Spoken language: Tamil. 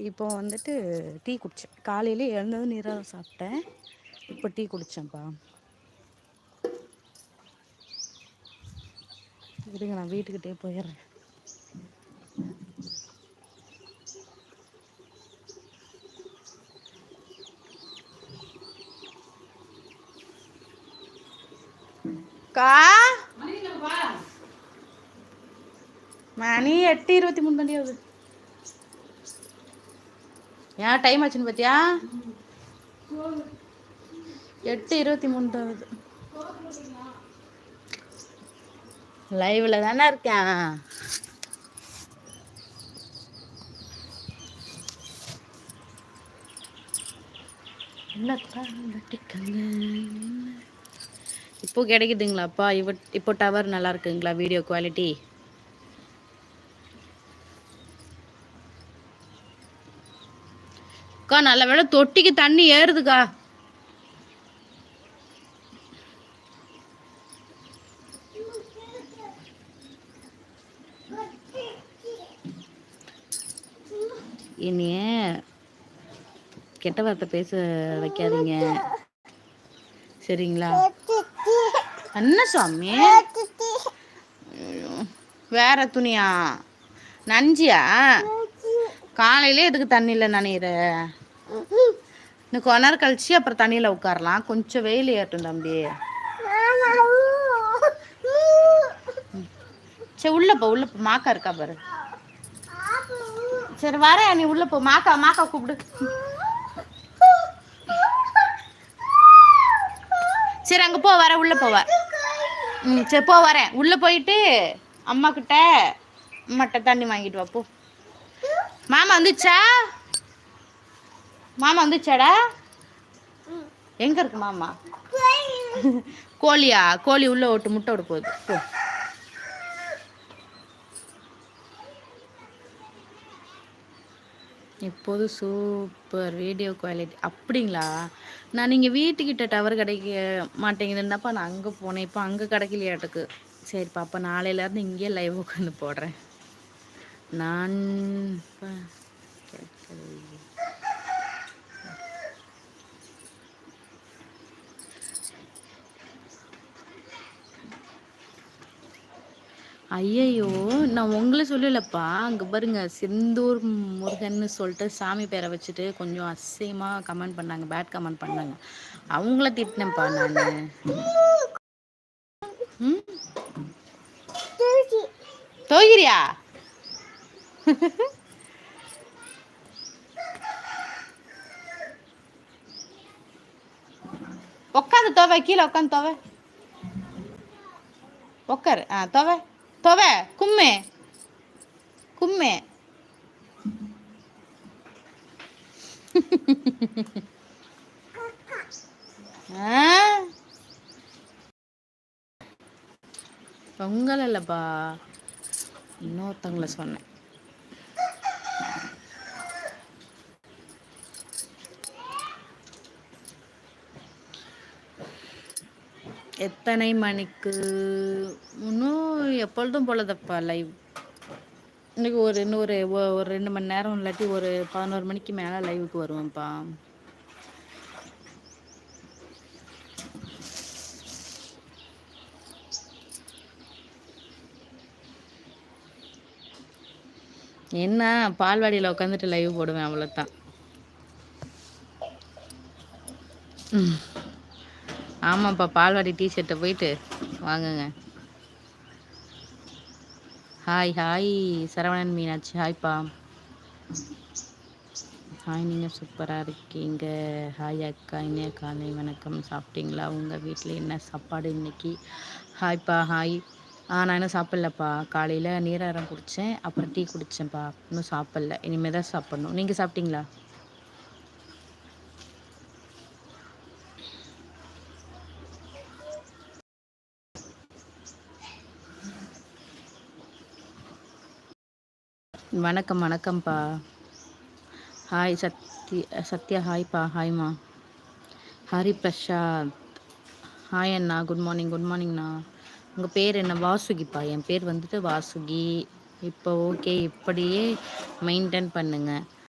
இப்போ வந்துட்டு டீ குடித்தேன். காலையிலே எழுந்ததும் நீராக சாப்பிட்டேன். இப்போ டீ குடித்தேன்ப்பா. இருங்க, நான் வீட்டுக்கிட்டே போயிடுறேன். கா மணி 8:23 தாண்டி ஆகுது. ஏன் டைம் ஆச்சுன்னு பார்த்தியா? 8:23 தான் ஆகுது. லைவ்ல தானே இருக்கேன். இப்போ கிடைக்குதுங்களாப்பா? இப்போ டவர் நல்லா இருக்குங்களா? வீடியோ குவாலிட்டி அக்கா நல்ல வேளை தொட்டிக்கு தண்ணி ஏறுதுக்கா. இனிய கெட்ட வார்த்தை பேச வைக்காதீங்க, சரிங்களா? என்ன சாமி? வேற துணியா நஞ்சியா? காலையிலே எதுக்கு தண்ணியில் நனையிற? இன்னும் கொஞ்ச நேரம் கழிச்சு அப்புறம் தண்ணியில் உட்காரலாம். கொஞ்சம் வெயில் ஏறட்டும் தம்பி. சரி உள்ள போ, உள்ள போ. மாக்கா இருக்கா பாரு. சரி வரேன், நீ உள்ள போ. மாக்கா மாக்கா கூப்பிடு. சரி அங்கே போ, வர உள்ள போவ. சரி போ, வரேன். உள்ள போயிட்டு அம்மா கிட்ட அம்மாட்ட தண்ணி வாங்கிட்டு வா போ. மாமா வந்துச்சா? மாமா வந்துச்சாடா? எங்க இருக்கு மாமா? கோழியா? கோழி உள்ள ஓட்டு முட்டை விட போகுது. போ. இப்போது சூப்பர் வீடியோ குவாலிட்டி. அப்படிங்களா? நான் நீங்கள் வீட்டுக்கிட்ட டவர் கிடைக்க மாட்டேங்குதுன்னாப்பா நான் அங்கே போனேன். இப்போ அங்கே கிடைக்கலையாட்டுக்கு. சரி பாப்பா, நாளையிலேருந்து இங்கேயே லைவ் உட்காந்து போடுறேன். நான் ஐயையோ, நான் உங்களை சொல்லலப்பா. அங்கே பாருங்க, செந்தூர் முருகன்னு சொல்லிட்டு சாமி பேரை வச்சுட்டு கொஞ்சம் அசிங்கமாக கமெண்ட் பண்ணாங்க, பேட் கமெண்ட் பண்ணாங்க. அவங்கள திட்டினேன்ப்பா நான். தோகிரியா? உட்காந்து தோவை, கீழே உட்காந்து தோவை. உட்காரு. தோவை தோவை. கும்மே கும்மே. பொங்கல் இல்லைப்பா, இன்னொருத்தவங்கள சொன்னேன். எத்தனை மணிக்கு? இன்னும் எப்பொழுதும் போலதப்பா லைவ். இன்னைக்கு இன்னொரு 2 மணி நேரம் இல்லாட்டி ஒரு 11 மணிக்கு மேலே லைவுக்கு வருவேன்ப்பா. என்ன பால்வாடியில் உட்காந்துட்டு லைவ் போடுவேன், அவ்வளோதான். ஆமாப்பா, பால்வாடி டிஷர்ட்டை போயிட்டு வாங்குங்க. ஹாய் ஹாய் சரவணன் மீனாட்சி, ஹாய்ப்பா. ஹாய், நீங்கள் சூப்பராக இருக்கீங்க. ஹாய் அக்கா, இனிய காலை வணக்கம். சாப்பிட்டீங்களா? உங்கள் வீட்டில் என்ன சாப்பாடு இன்னைக்கு? ஹாய்ப்பா, ஹாய். நான் இன்னும் சாப்பிட்லப்பா. காலையில் நீராரம் குடித்தேன், அப்புறம் டீ குடித்தேன்ப்பா. இன்னும் சாப்பிட்ல, இனிமேல் தான் சாப்பிட்ணும். நீங்கள் சாப்பிட்டீங்களா? வணக்கம் வணக்கம்ப்பா. ஹாய் சத்யா, ஹாய்ப்பா. ஹாய்மா. ஹரி பிரசாத், ஹாய் அண்ணா. Good morning. குட் மார்னிங்ண்ணா. உங்கள் பேர் என்ன? வாசுகிப்பா. என் பேர் வந்துட்டு வாசுகி. இப்போ ஓகே, இப்படியே மெயின்டைன் பண்ணுங்கள்.